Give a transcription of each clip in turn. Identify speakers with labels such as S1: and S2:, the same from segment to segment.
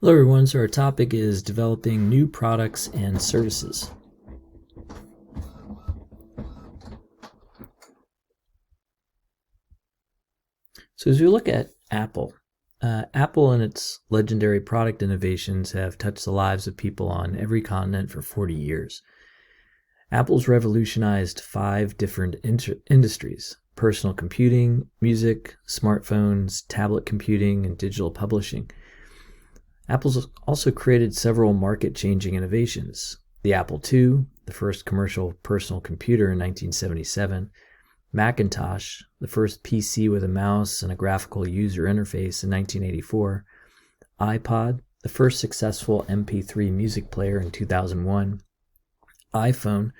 S1: Hello everyone, so our topic is developing new products and services. So as we look at Apple, Apple and its legendary product innovations have touched the lives of people on every continent for 40 years. Apple's revolutionized 5 different industries: personal computing, music, smartphones, tablet computing, and digital publishing. Apple's also created several market-changing innovations: the Apple II, the first commercial personal computer in 1977, Macintosh, the first PC with a mouse and a graphical user interface in 1984, iPod, the first successful MP3 music player in 2001, iPhone,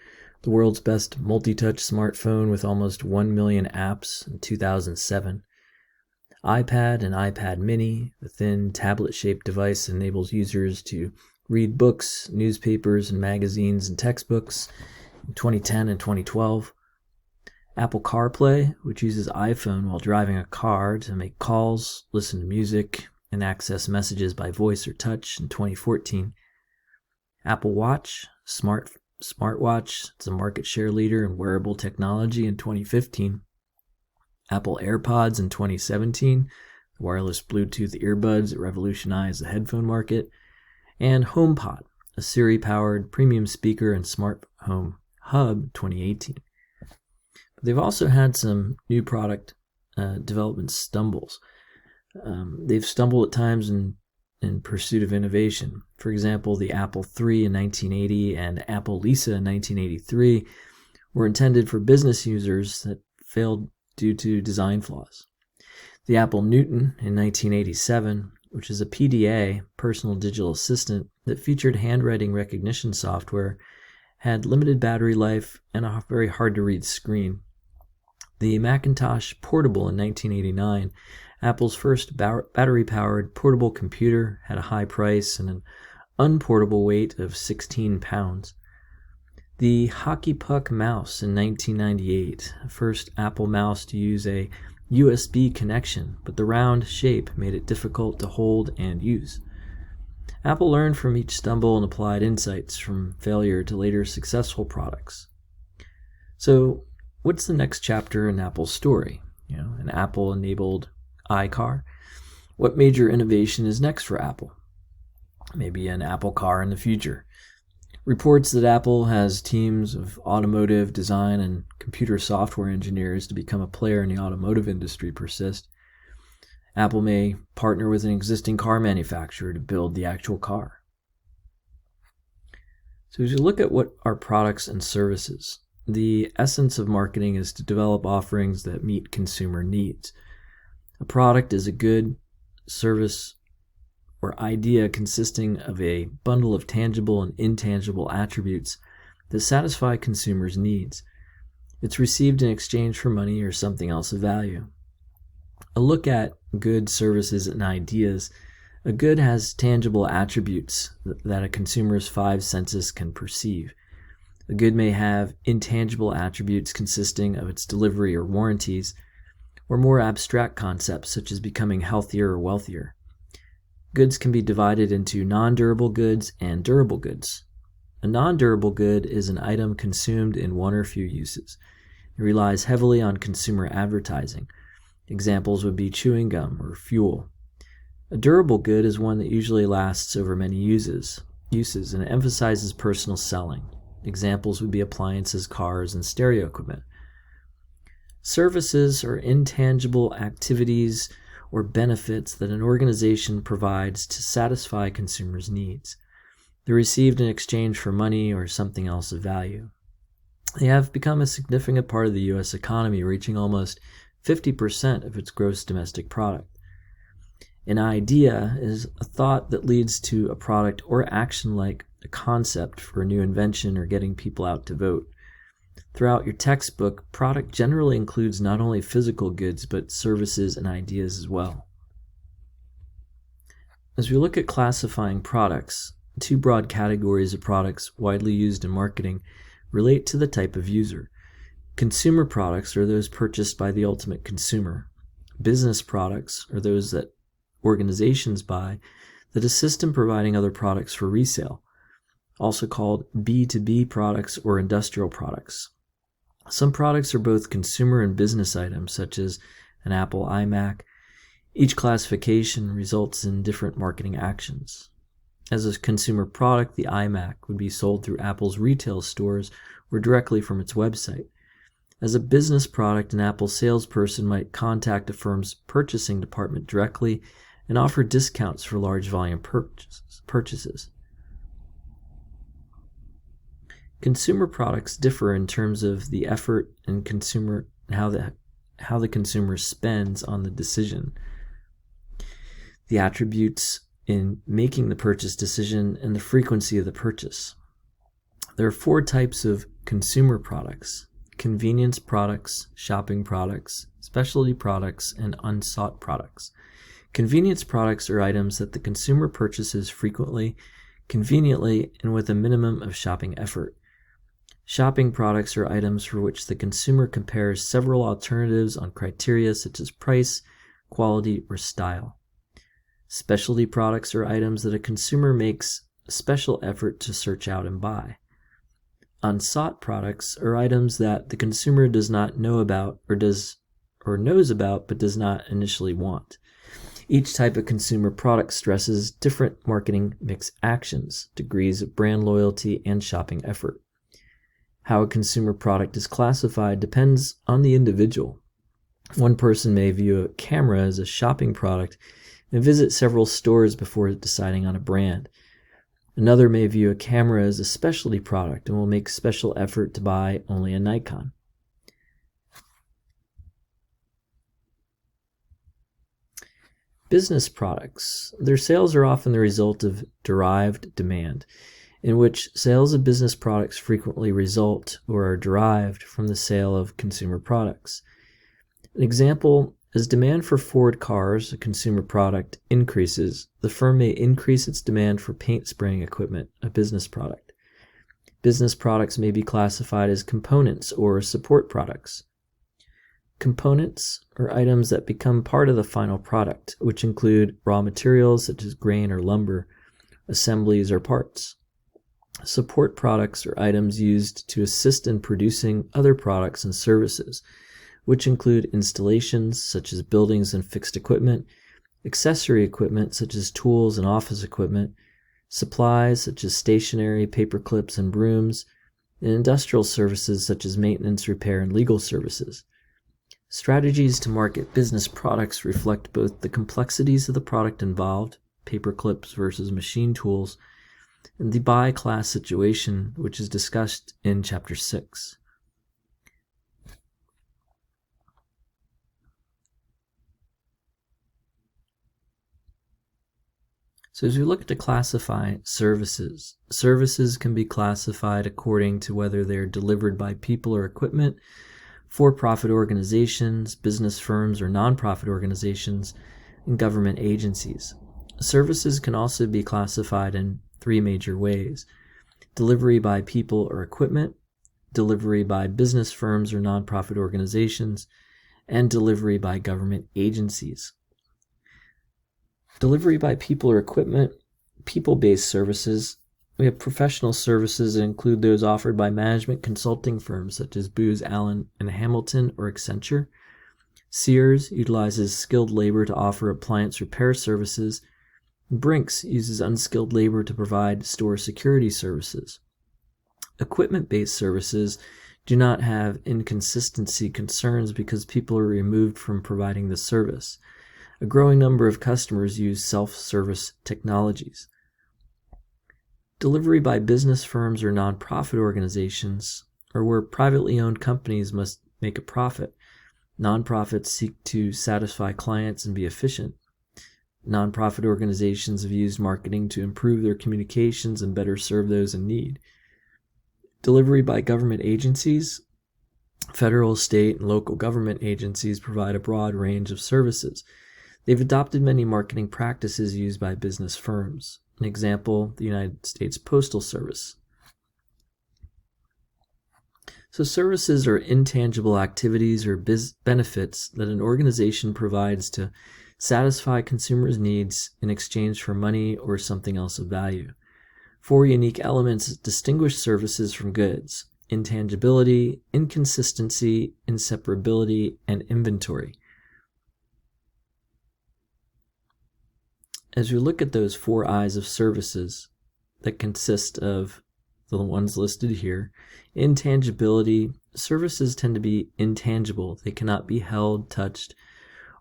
S1: the world's best multi-touch smartphone with almost 1 million apps in 2007, iPad and iPad mini, the thin tablet-shaped device that enables users to read books, newspapers, and magazines and textbooks in 2010 and 2012. Apple CarPlay, which uses iPhone while driving a car to make calls, listen to music, and access messages by voice or touch in 2014. Apple Watch, smartwatch, it's a market share leader in wearable technology in 2015. Apple AirPods in 2017, the wireless Bluetooth earbuds that revolutionized the headphone market, and HomePod, a Siri-powered premium speaker and smart home hub 2018. But they've also had some new product development stumbles. They've stumbled at times in pursuit of innovation. For example, the Apple III in 1980 and Apple Lisa in 1983 were intended for business users that failed due to design flaws. The Apple Newton in 1987, which is a PDA, personal digital assistant, that featured handwriting recognition software, had limited battery life and a very hard-to-read screen. The Macintosh Portable in 1989, Apple's first battery-powered portable computer, had a high price and an unportable weight of 16 pounds. The Hockey Puck mouse in 1998, first Apple mouse to use a USB connection, but the round shape made it difficult to hold and use. Apple learned from each stumble and applied insights from failure to later successful products. So, what's the next chapter in Apple's story? An Apple-enabled iCar? What major innovation is next for Apple? Maybe an Apple car in the future. Reports that Apple has teams of automotive design and computer software engineers to become a player in the automotive industry persist. Apple may partner with an existing car manufacturer to build the actual car. So as you look at what are products and services, the essence of marketing is to develop offerings that meet consumer needs. A product is a good, service, or idea consisting of a bundle of tangible and intangible attributes that satisfy consumers' needs. It's received in exchange for money or something else of value. A look at goods, services, and ideas. A good has tangible attributes that a consumer's 5 senses can perceive. A good may have intangible attributes consisting of its delivery or warranties, or more abstract concepts such as becoming healthier or wealthier. Goods can be divided into non-durable goods and durable goods. A non-durable good is an item consumed in one or few uses. It relies heavily on consumer advertising. Examples would be chewing gum or fuel. A durable good is one that usually lasts over many uses and emphasizes personal selling. Examples would be appliances, cars, and stereo equipment. Services are intangible activities or benefits that an organization provides to satisfy consumers' needs. They're received in exchange for money or something else of value. They have become a significant part of the U.S. economy, reaching almost 50% of its gross domestic product. An idea is a thought that leads to a product or action, like a concept for a new invention or getting people out to vote. Throughout your textbook, product generally includes not only physical goods, but services and ideas as well. As we look at classifying products, 2 broad categories of products widely used in marketing relate to the type of user. Consumer products are those purchased by the ultimate consumer. Business products are those that organizations buy that assist in providing other products for resale, also called B2B products or industrial products. Some products are both consumer and business items, such as an Apple iMac. Each classification results in different marketing actions. As a consumer product, the iMac would be sold through Apple's retail stores or directly from its website. As a business product, an Apple salesperson might contact a firm's purchasing department directly and offer discounts for large volume purchases. Consumer products differ in terms of the effort and how the consumer spends on the decision, the attributes in making the purchase decision, and the frequency of the purchase. There are 4 types of consumer products: convenience products, shopping products, specialty products, and unsought products. Convenience products are items that the consumer purchases frequently, conveniently, and with a minimum of shopping effort. Shopping products are items for which the consumer compares several alternatives on criteria such as price, quality, or style. Specialty products are items that a consumer makes a special effort to search out and buy. Unsought products are items that the consumer does not know about or knows about but does not initially want. Each type of consumer product stresses different marketing mix actions, degrees of brand loyalty, and shopping effort. How a consumer product is classified depends on the individual. One person may view a camera as a shopping product and visit several stores before deciding on a brand. Another may view a camera as a specialty product and will make special effort to buy only a Nikon. Business products. Their sales are often the result of derived demand, in which sales of business products frequently result or are derived from the sale of consumer products. An example: as demand for Ford cars, a consumer product, increases, the firm may increase its demand for paint spraying equipment, a business product. Business products may be classified as components or support products. Components are items that become part of the final product, which include raw materials such as grain or lumber, assemblies, or parts. Support products are items used to assist in producing other products and services, which include installations such as buildings and fixed equipment, accessory equipment such as tools and office equipment, supplies such as stationery, paper clips, and brooms, and industrial services such as maintenance, repair, and legal services. Strategies to market business products reflect both the complexities of the product involved, paper clips versus machine tools, and the buy class situation, which is discussed in Chapter 6. So as we look to classify services, services can be classified according to whether they're delivered by people or equipment, for-profit organizations, business firms or nonprofit organizations, and government agencies. Services can also be classified in 3 major ways: delivery by people or equipment, delivery by business firms or nonprofit organizations, and delivery by government agencies. Delivery by people or equipment, people-based services. We have professional services that include those offered by management consulting firms such as Booz Allen and Hamilton or Accenture. Sears utilizes skilled labor to offer appliance repair services. Brinks uses unskilled labor to provide store security services. Equipment-based services do not have inconsistency concerns because people are removed from providing the service. A growing number of customers use self-service technologies. Delivery by business firms or nonprofit organizations are where privately owned companies must make a profit. Nonprofits seek to satisfy clients and be efficient. Nonprofit organizations have used marketing to improve their communications and better serve those in need. Delivery by government agencies. Federal, state, and local government agencies provide a broad range of services. They've adopted many marketing practices used by business firms. An example, the United States Postal Service. So services are intangible activities or benefits that an organization provides to satisfy consumers' needs in exchange for money or something else of value. 4 unique elements distinguish services from goods: intangibility, inconsistency, inseparability, and inventory. As we look at those 4 I's of services that consist of the ones listed here, intangibility, services tend to be intangible. They cannot be held, touched,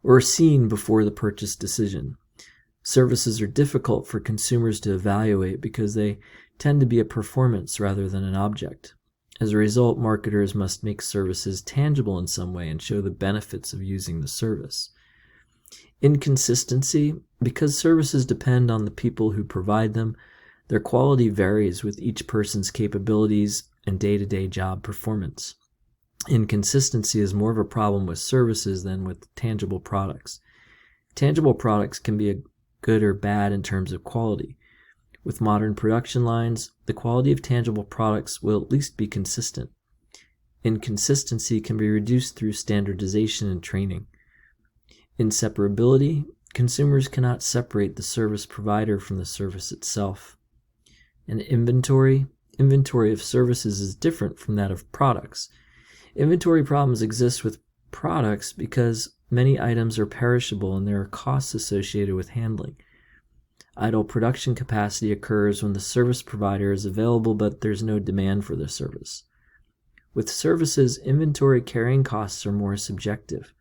S1: or seen before the purchase decision. Services are difficult for consumers to evaluate because they tend to be a performance rather than an object. As a result, marketers must make services tangible in some way and show the benefits of using the service. Inconsistency, because services depend on the people who provide them, their quality varies with each person's capabilities and day-to-day job performance. Inconsistency is more of a problem with services than with tangible products. Tangible products can be good or bad in terms of quality. With modern production lines, the quality of tangible products will at least be consistent. Inconsistency can be reduced through standardization and training. Inseparability, consumers cannot separate the service provider from the service itself. And inventory of services is different from that of products. Inventory problems exist with products because many items are perishable and there are costs associated with handling. Idle production capacity occurs when the service provider is available but there's no demand for the service. With services, inventory carrying costs are more subjective.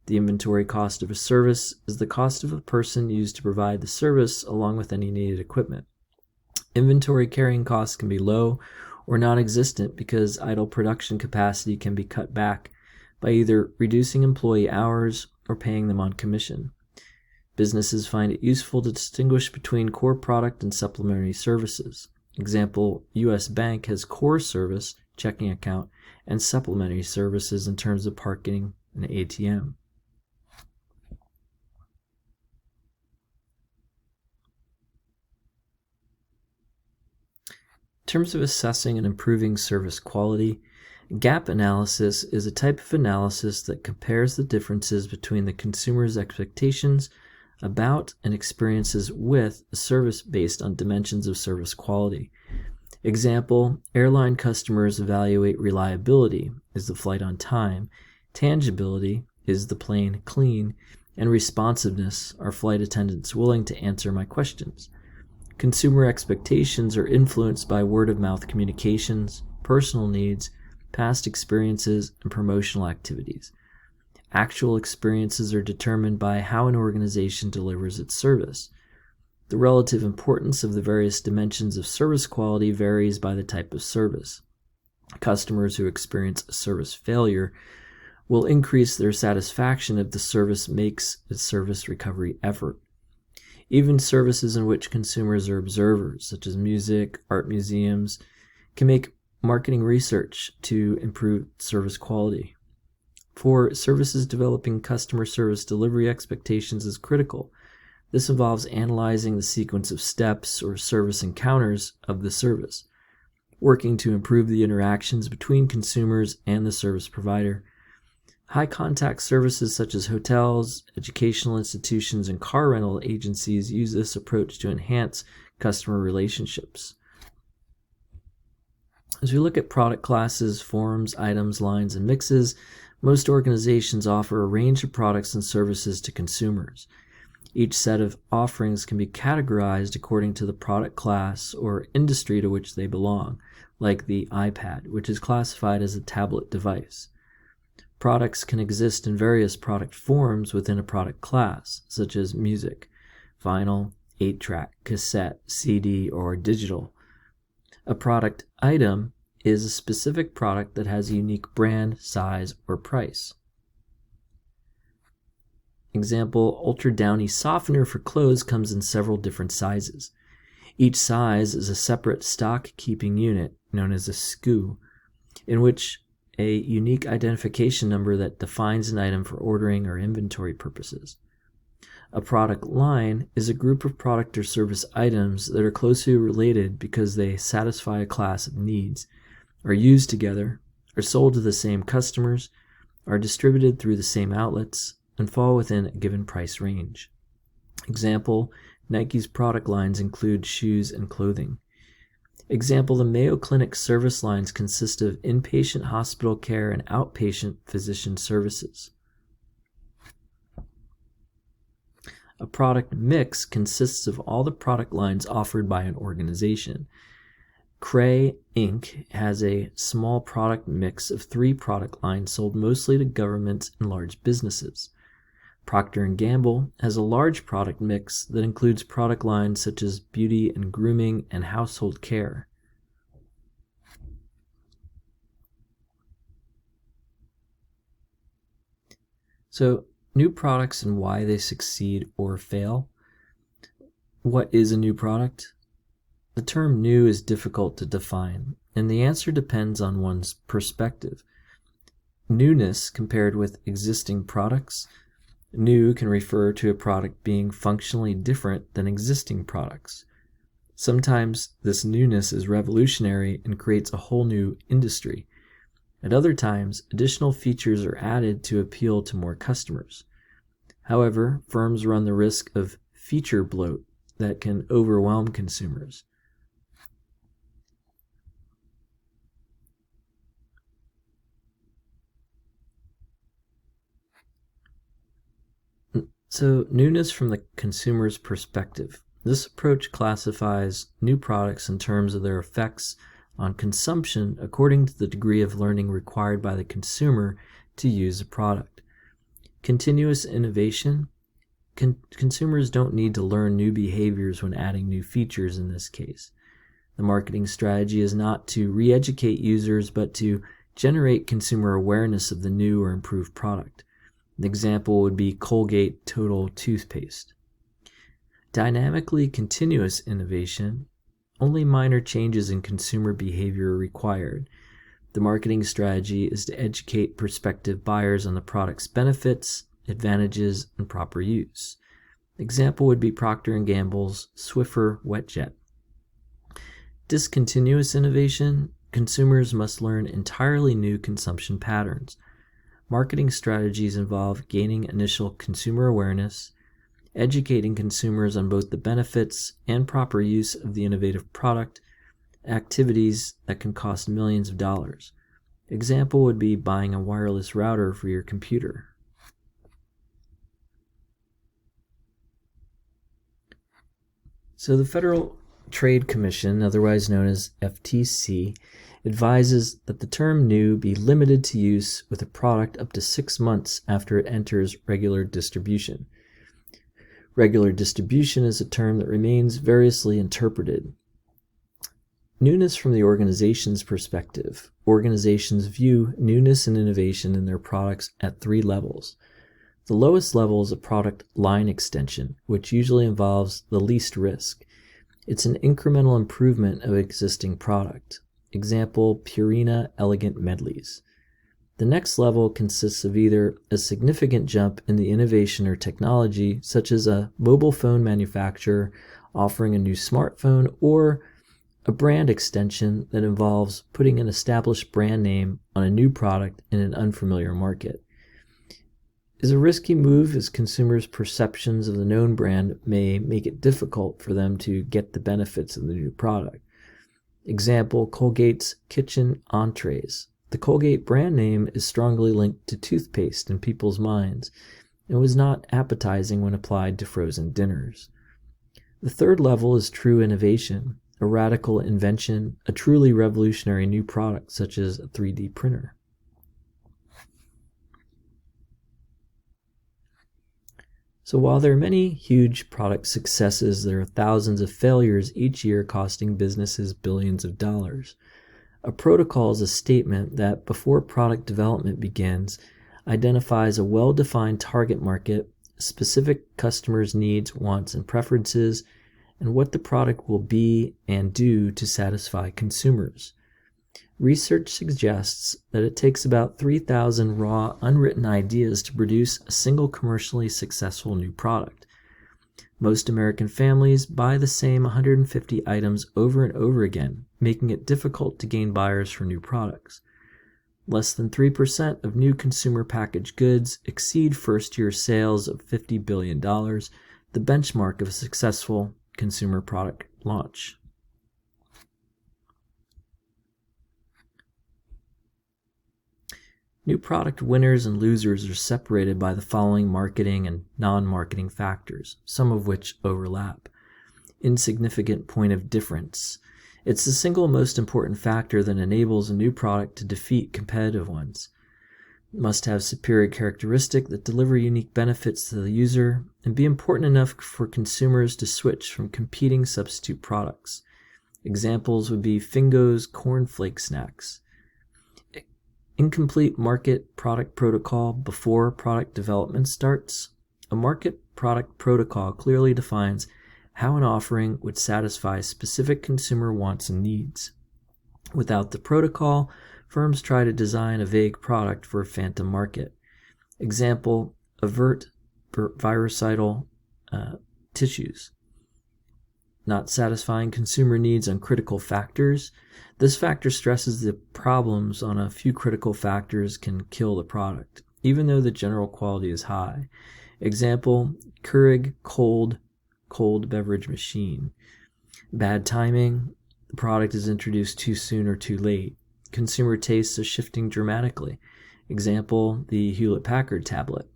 S1: The inventory cost of a service is the cost of a person used to provide the service along with any needed equipment. Inventory carrying costs can be low or non-existent because idle production capacity can be cut back by either reducing employee hours or paying them on commission. Businesses find it useful to distinguish between core product and supplementary services. Example, U.S. Bank has core service, checking account, and supplementary services in terms of parking and ATM. In terms of assessing and improving service quality, gap analysis is a type of analysis that compares the differences between the consumer's expectations about and experiences with a service based on dimensions of service quality. Example, airline customers evaluate reliability, is the flight on time, tangibility, is the plane clean, and responsiveness, are flight attendants willing to answer my questions. Consumer expectations are influenced by word-of-mouth communications, personal needs, past experiences, and promotional activities. Actual experiences are determined by how an organization delivers its service. The relative importance of the various dimensions of service quality varies by the type of service. Customers who experience a service failure will increase their satisfaction if the service makes a service recovery effort. Even services in which consumers are observers, such as music, art museums, can make marketing research to improve service quality. For services, developing customer service delivery expectations is critical. This involves analyzing the sequence of steps or service encounters of the service, working to improve the interactions between consumers and the service provider. High-contact services such as hotels, educational institutions, and car rental agencies use this approach to enhance customer relationships. As we look at product classes, forms, items, lines, and mixes, most organizations offer a range of products and services to consumers. Each set of offerings can be categorized according to the product class or industry to which they belong, like the iPad, which is classified as a tablet device. Products can exist in various product forms within a product class, such as music, vinyl, 8-track, cassette, CD, or digital. A product item is a specific product that has a unique brand, size, or price. Example, Ultra Downy softener for clothes comes in several different sizes. Each size is a separate stock keeping unit, known as a SKU, in which a unique identification number that defines an item for ordering or inventory purposes. A product line is a group of product or service items that are closely related because they satisfy a class of needs, are used together, are sold to the same customers, are distributed through the same outlets, and fall within a given price range. Example, Nike's product lines include shoes and clothing. Example, the Mayo Clinic service lines consist of inpatient hospital care and outpatient physician services. A product mix consists of all the product lines offered by an organization. Cray, Inc. has a small product mix of 3 product lines sold mostly to governments and large businesses. Procter & Gamble has a large product mix that includes product lines such as beauty and grooming and household care. So, new products and why they succeed or fail. What is a new product? The term new is difficult to define, and the answer depends on one's perspective. Newness compared with existing products. New can refer to a product being functionally different than existing products. Sometimes this newness is revolutionary and creates a whole new industry. At other times, additional features are added to appeal to more customers. However, firms run the risk of feature bloat that can overwhelm consumers. So, newness from the consumer's perspective. This approach classifies new products in terms of their effects on consumption according to the degree of learning required by the consumer to use a product. Continuous innovation. Consumers don't need to learn new behaviors when adding new features in this case. The marketing strategy is not to re-educate users, but to generate consumer awareness of the new or improved product. An example would be Colgate Total toothpaste. Dynamically continuous innovation. Only minor changes in consumer behavior are required. The marketing strategy is to educate prospective buyers on the product's benefits, advantages, and proper use. Example would be Procter & Gamble's Swiffer WetJet. Discontinuous innovation. Consumers must learn entirely new consumption patterns. Marketing strategies involve gaining initial consumer awareness, educating consumers on both the benefits and proper use of the innovative product, activities that can cost millions of dollars. Example would be buying a wireless router for your computer. So the Federal Trade Commission, otherwise known as FTC, advises that the term new be limited to use with a product up to 6 months after it enters regular distribution. Regular distribution is a term that remains variously interpreted. Newness from the organization's perspective. Organizations view newness and innovation in their products at 3 levels. The lowest level is a product line extension, which usually involves the least risk. It's an incremental improvement of an existing product. Example, Purina Elegant Medleys. The next level consists of either a significant jump in the innovation or technology, such as a mobile phone manufacturer offering a new smartphone, or a brand extension that involves putting an established brand name on a new product in an unfamiliar market. Is a risky move as consumers' perceptions of the known brand may make it difficult for them to get the benefits of the new product. Example, Colgate's Kitchen Entrees. The Colgate brand name is strongly linked to toothpaste in people's minds and was not appetizing when applied to frozen dinners. The third level is true innovation, a radical invention, a truly revolutionary new product such as a 3D printer. So while there are many huge product successes, there are thousands of failures each year costing businesses billions of dollars. A protocol is a statement that, before product development begins, identifies a well-defined target market, specific customers' needs, wants, and preferences, and what the product will be and do to satisfy consumers. Research suggests that it takes about 3,000 raw, unwritten ideas to produce a single commercially successful new product. Most American families buy the same 150 items over and over again, making it difficult to gain buyers for new products. Less than 3% of new consumer packaged goods exceed first-year sales of $50 billion, the benchmark of a successful consumer product launch. New product winners and losers are separated by the following marketing and non-marketing factors, some of which overlap. Insignificant point of difference. It's the single most important factor that enables a new product to defeat competitive ones. It must have superior characteristics that deliver unique benefits to the user and be important enough for consumers to switch from competing substitute products. Examples would be Fingo's cornflake snacks. Incomplete market product protocol before product development starts. A market product protocol clearly defines how an offering would satisfy specific consumer wants and needs. Without the protocol, firms try to design a vague product for a phantom market. Example, avert virucidal tissues. Not satisfying consumer needs on critical factors. This factor stresses the problems on a few critical factors can kill the product, even though the general quality is high. Example, Keurig cold beverage machine. Bad timing. The product is introduced too soon or too late. Consumer tastes are shifting dramatically. Example, the Hewlett-Packard tablet.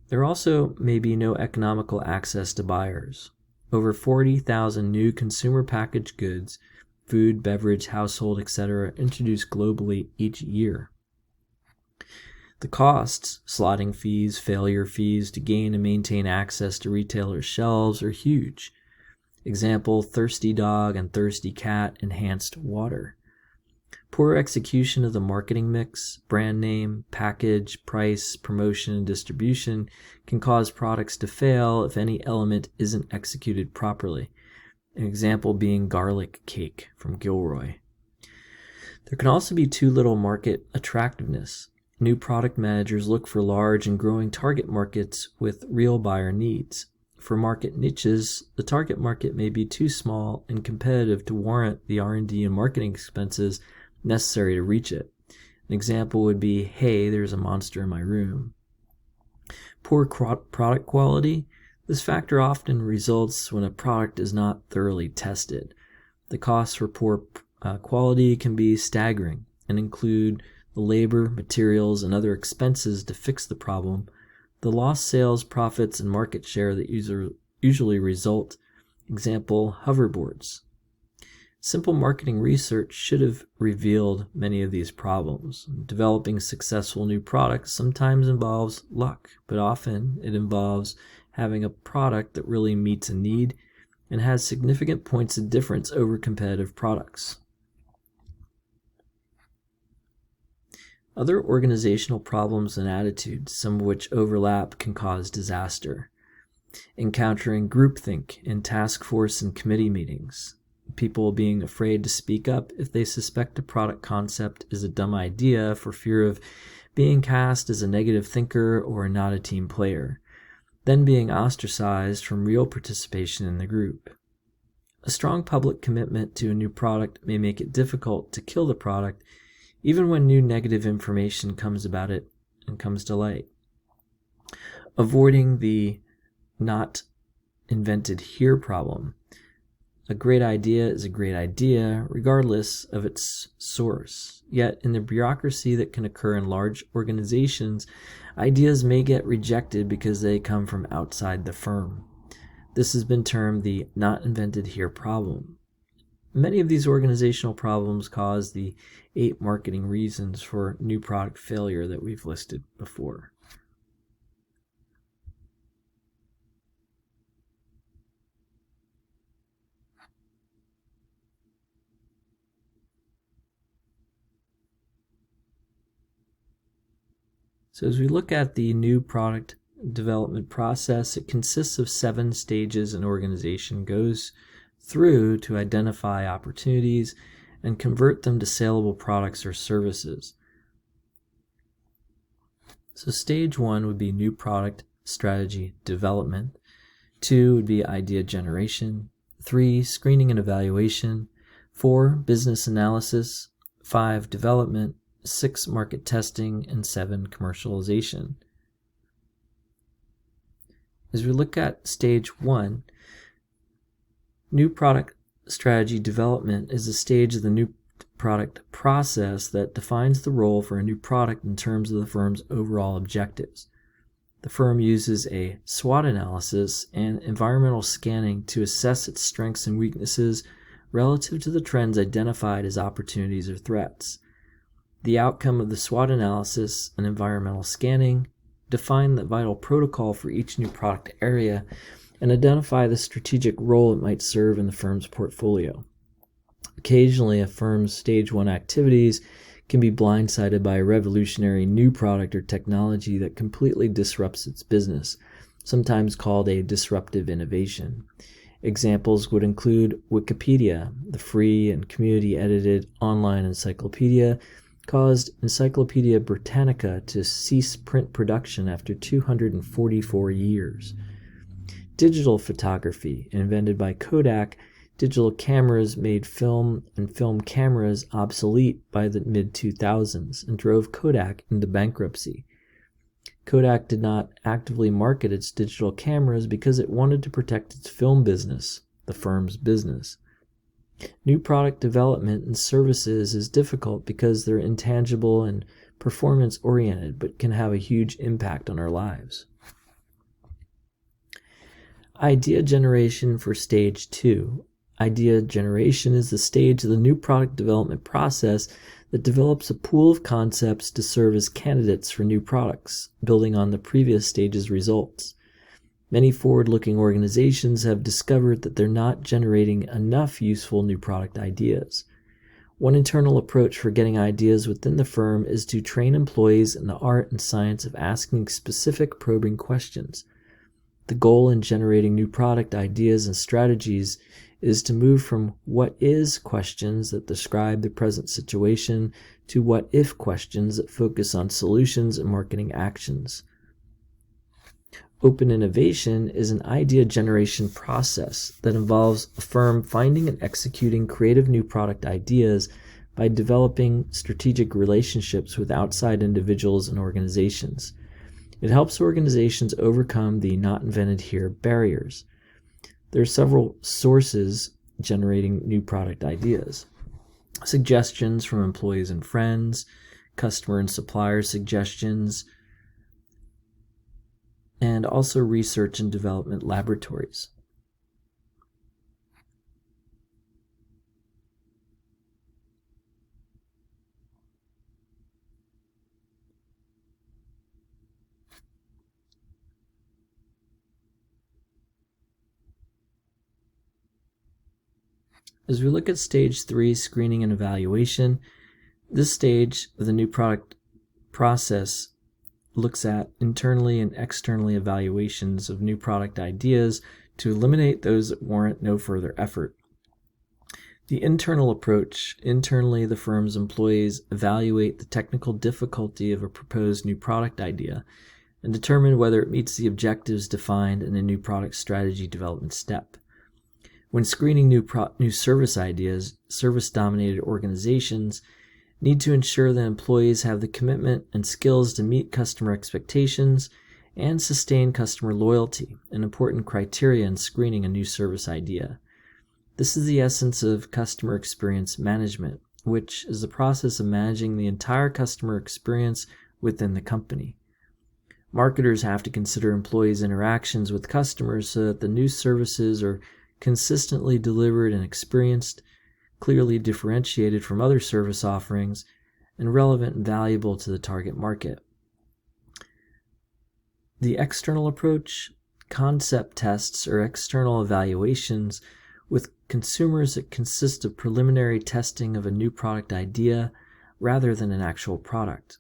S1: There also may be no economical access to buyers. Over 40,000 new consumer packaged goods, food, beverage, household, etc., introduced globally each year. The costs, slotting fees, failure fees to gain and maintain access to retailers' shelves are huge. Example, Thirsty Dog and Thirsty Cat enhanced water. Poor execution of the marketing mix, brand name, package, price, promotion, and distribution can cause products to fail if any element isn't executed properly. An example being garlic cake from Gilroy. There can also be too little market attractiveness. New product managers look for large and growing target markets with real buyer needs. For market niches, the target market may be too small and competitive to warrant the R&D and marketing expenses necessary to reach it. An example would be, hey, there's a monster in my room. Poor product quality. This factor often results when a product is not thoroughly tested. The costs for poor quality can be staggering and include the labor, materials, and other expenses to fix the problem, the lost sales, profits, and market share that usually result. Example, hoverboards. Simple marketing research should have revealed many of these problems. Developing successful new products sometimes involves luck, but often it involves having a product that really meets a need and has significant points of difference over competitive products. Other organizational problems and attitudes, some of which overlap, can cause disaster. Encountering groupthink in task force and committee meetings. People being afraid to speak up if they suspect a product concept is a dumb idea for fear of being cast as a negative thinker or not a team player, then being ostracized from real participation in the group. A strong public commitment to a new product may make it difficult to kill the product even when new negative information comes about it and comes to light. Avoiding the not invented here problem. A great idea is a great idea regardless of its source. Yet in the bureaucracy that can occur in large organizations, ideas may get rejected because they come from outside the firm. This has been termed the not invented here problem. Many of these organizational problems cause the 8 marketing reasons for new product failure that we've listed before. So as we look at the new product development process, it consists of 7 stages an organization goes through to identify opportunities and convert them to saleable products or services. So stage 1 would be new product strategy development. 2 would be idea generation. 3, screening and evaluation. 4, business analysis. 5. Development, 6. Market testing, and 7. Commercialization. As we look at stage 1, new product strategy development is a stage of the new product process that defines the role for a new product in terms of the firm's overall objectives. The firm uses a SWOT analysis and environmental scanning to assess its strengths and weaknesses relative to the trends identified as opportunities or threats. The outcome of the SWOT analysis and environmental scanning define the vital protocol for each new product area and identify the strategic role it might serve in the firm's portfolio. Occasionally, a firm's stage 1 activities can be blindsided by a revolutionary new product or technology that completely disrupts its business, sometimes called a disruptive innovation. Examples would include Wikipedia, the free and community-edited online encyclopedia, caused Encyclopedia Britannica to cease print production after 244 years. Digital photography, invented by Kodak, digital cameras made film and film cameras obsolete by the mid-2000s and drove Kodak into bankruptcy. Kodak did not actively market its digital cameras because it wanted to protect its film business, the firm's business. New product development and services is difficult because they're intangible and performance-oriented, but can have a huge impact on our lives. Idea generation for stage 2. Idea generation is the stage of the new product development process that develops a pool of concepts to serve as candidates for new products, building on the previous stage's results. Many forward-looking organizations have discovered that they're not generating enough useful new product ideas. One internal approach for getting ideas within the firm is to train employees in the art and science of asking specific probing questions. The goal in generating new product ideas and strategies is to move from what is questions that describe the present situation to what if questions that focus on solutions and marketing actions. Open innovation is an idea generation process that involves a firm finding and executing creative new product ideas by developing strategic relationships with outside individuals and organizations. It helps organizations overcome the not invented here barriers. There are several sources generating new product ideas. Suggestions from employees and friends, customer and supplier suggestions, and also research and development laboratories. As we look at stage 3, screening and evaluation, this stage of the new product process looks at internally and externally evaluations of new product ideas to eliminate those that warrant no further effort. The internal approach: internally, the firm's employees evaluate the technical difficulty of a proposed new product idea and determine whether it meets the objectives defined in a new product strategy development step. When screening new service ideas, service-dominated organizations need to ensure that employees have the commitment and skills to meet customer expectations and sustain customer loyalty, an important criteria in screening a new service idea. This is the essence of customer experience management, which is the process of managing the entire customer experience within the company. Marketers have to consider employees' interactions with customers so that the new services are consistently delivered and experienced, clearly differentiated from other service offerings, and relevant and valuable to the target market. The external approach: concept tests or external evaluations with consumers that consist of preliminary testing of a new product idea rather than an actual product.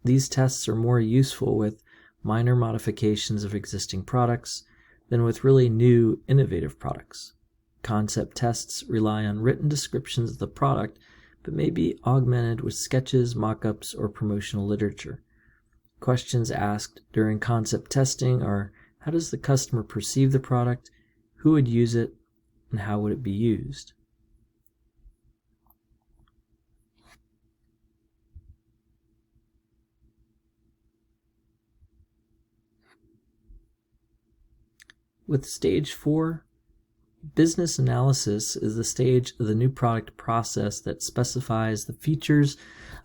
S1: These tests are more useful with minor modifications of existing products than with really new, innovative products. Concept tests rely on written descriptions of the product, but may be augmented with sketches, mock-ups, or promotional literature. Questions asked during concept testing are: how does the customer perceive the product, who would use it, and how would it be used? With stage 4, business analysis is the stage of the new product process that specifies the features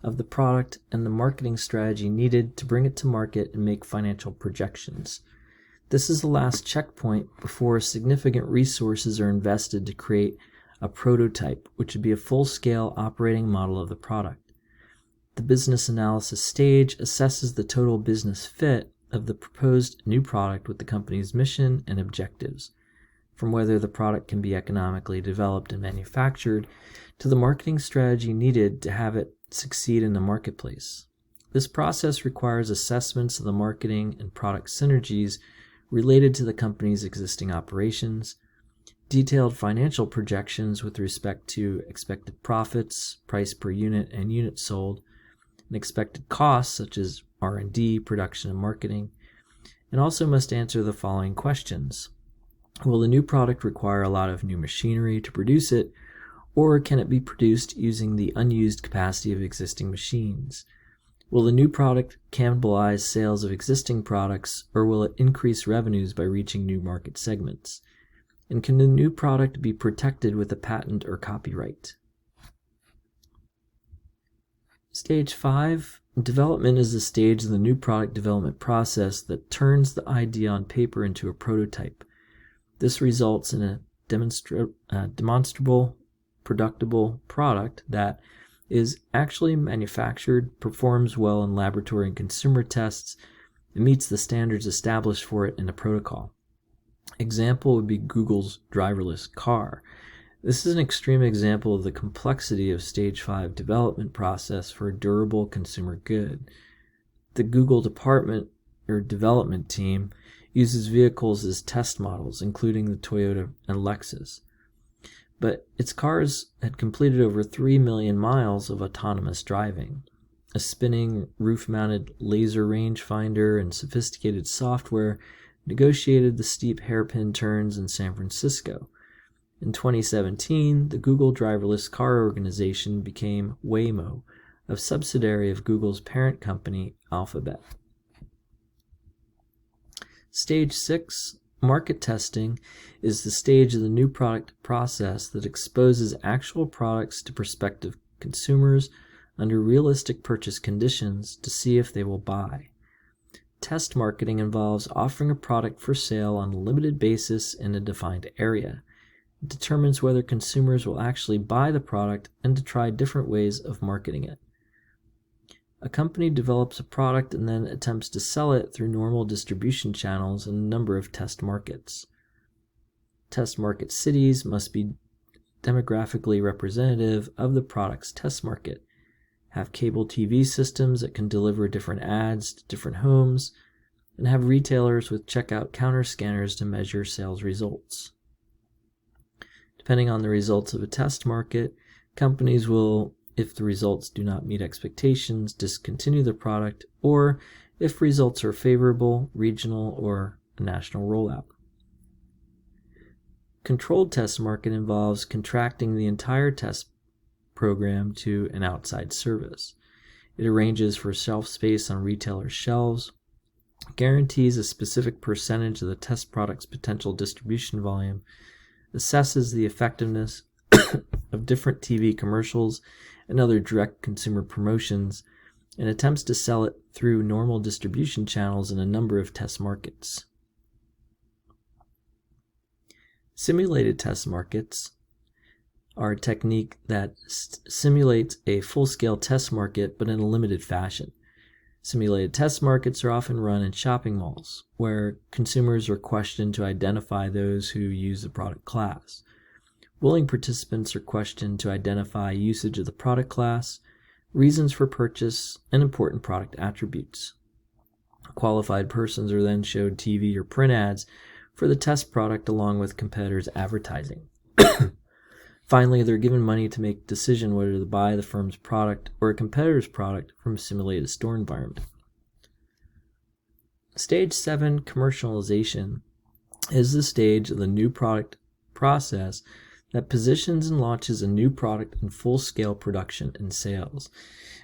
S1: of the product and the marketing strategy needed to bring it to market and make financial projections. This is the last checkpoint before significant resources are invested to create a prototype, which would be a full-scale operating model of the product. The business analysis stage assesses the total business fit of the proposed new product with the company's mission and objectives, from whether the product can be economically developed and manufactured to the marketing strategy needed to have it succeed in the marketplace. This process requires assessments of the marketing and product synergies related to the company's existing operations, detailed financial projections with respect to expected profits, price per unit and units sold, and expected costs such as R&D, production, and marketing, and also must answer the following questions. Will the new product require a lot of new machinery to produce it, or can it be produced using the unused capacity of existing machines? Will the new product cannibalize sales of existing products, or will it increase revenues by reaching new market segments? And can the new product be protected with a patent or copyright? Stage 5, development is the stage of the new product development process that turns the idea on paper into a prototype. This results in a demonstrable, productable product that is actually manufactured, performs well in laboratory and consumer tests, and meets the standards established for it in a protocol. Example would be Google's driverless car. This is an extreme example of the complexity of Stage 5 development process for a durable consumer good. The Google development team uses vehicles as test models, including the Toyota and Lexus. But its cars had completed over 3 million miles of autonomous driving. A spinning, roof-mounted laser rangefinder and sophisticated software negotiated the steep hairpin turns in San Francisco. In 2017, the Google driverless car organization became Waymo, a subsidiary of Google's parent company, Alphabet. Stage 6, market testing, is the stage of the new product process that exposes actual products to prospective consumers under realistic purchase conditions to see if they will buy. Test marketing involves offering a product for sale on a limited basis in a defined area. It determines whether consumers will actually buy the product and to try different ways of marketing it. A company develops a product and then attempts to sell it through normal distribution channels in a number of test markets. Test market cities must be demographically representative of the product's test market, have cable TV systems that can deliver different ads to different homes, and have retailers with checkout counter scanners to measure sales results. Depending on the results of a test market, companies will, if the results do not meet expectations, discontinue the product, or if results are favorable, regional or a national rollout. Controlled test market involves contracting the entire test program to an outside service. It arranges for shelf space on retailers' shelves, guarantees a specific percentage of the test product's potential distribution volume, assesses the effectiveness of different TV commercials and other direct consumer promotions, and attempts to sell it through normal distribution channels in a number of test markets. Simulated test markets are a technique that simulates a full-scale test market but in a limited fashion. Simulated test markets are often run in shopping malls, where consumers are questioned to identify those who use the product class. Willing participants are questioned to identify usage of the product class, reasons for purchase, and important product attributes. Qualified persons are then showed TV or print ads for the test product along with competitors' advertising. Finally, they're given money to make a decision whether to buy the firm's product or a competitor's product from a simulated store environment. Stage 7, commercialization, is the stage of the new product process that positions and launches a new product in full-scale production and sales.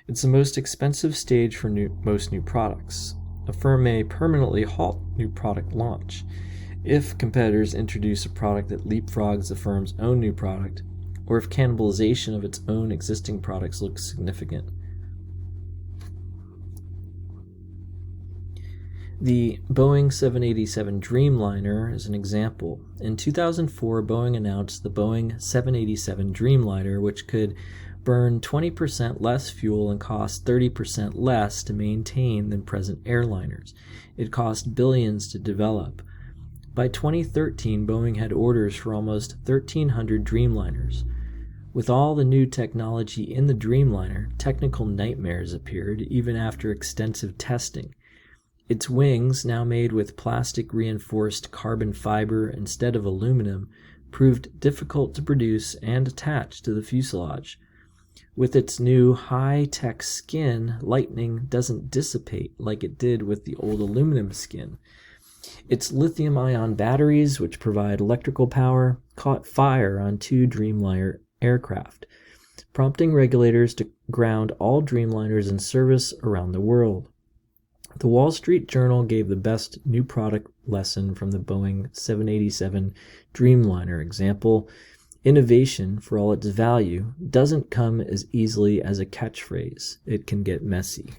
S1: It's the most expensive stage for most new products. A firm may permanently halt new product launch. If competitors introduce a product that leapfrogs the firm's own new product, or if cannibalization of its own existing products looks significant. The Boeing 787 Dreamliner is an example. In 2004, Boeing announced the Boeing 787 Dreamliner, which could burn 20% less fuel and cost 30% less to maintain than present airliners. It cost billions to develop. By 2013, Boeing had orders for almost 1,300 Dreamliners. With all the new technology in the Dreamliner, technical nightmares appeared even after extensive testing. Its wings, now made with plastic-reinforced carbon fiber instead of aluminum, proved difficult to produce and attach to the fuselage. With its new high-tech skin, lightning doesn't dissipate like it did with the old aluminum skin. Its lithium-ion batteries, which provide electrical power, caught fire on 2 Dreamliner aircraft, prompting regulators to ground all Dreamliners in service around the world. The Wall Street Journal gave the best new product lesson from the Boeing 787 Dreamliner example. Innovation, for all its value, doesn't come as easily as a catchphrase. It can get messy.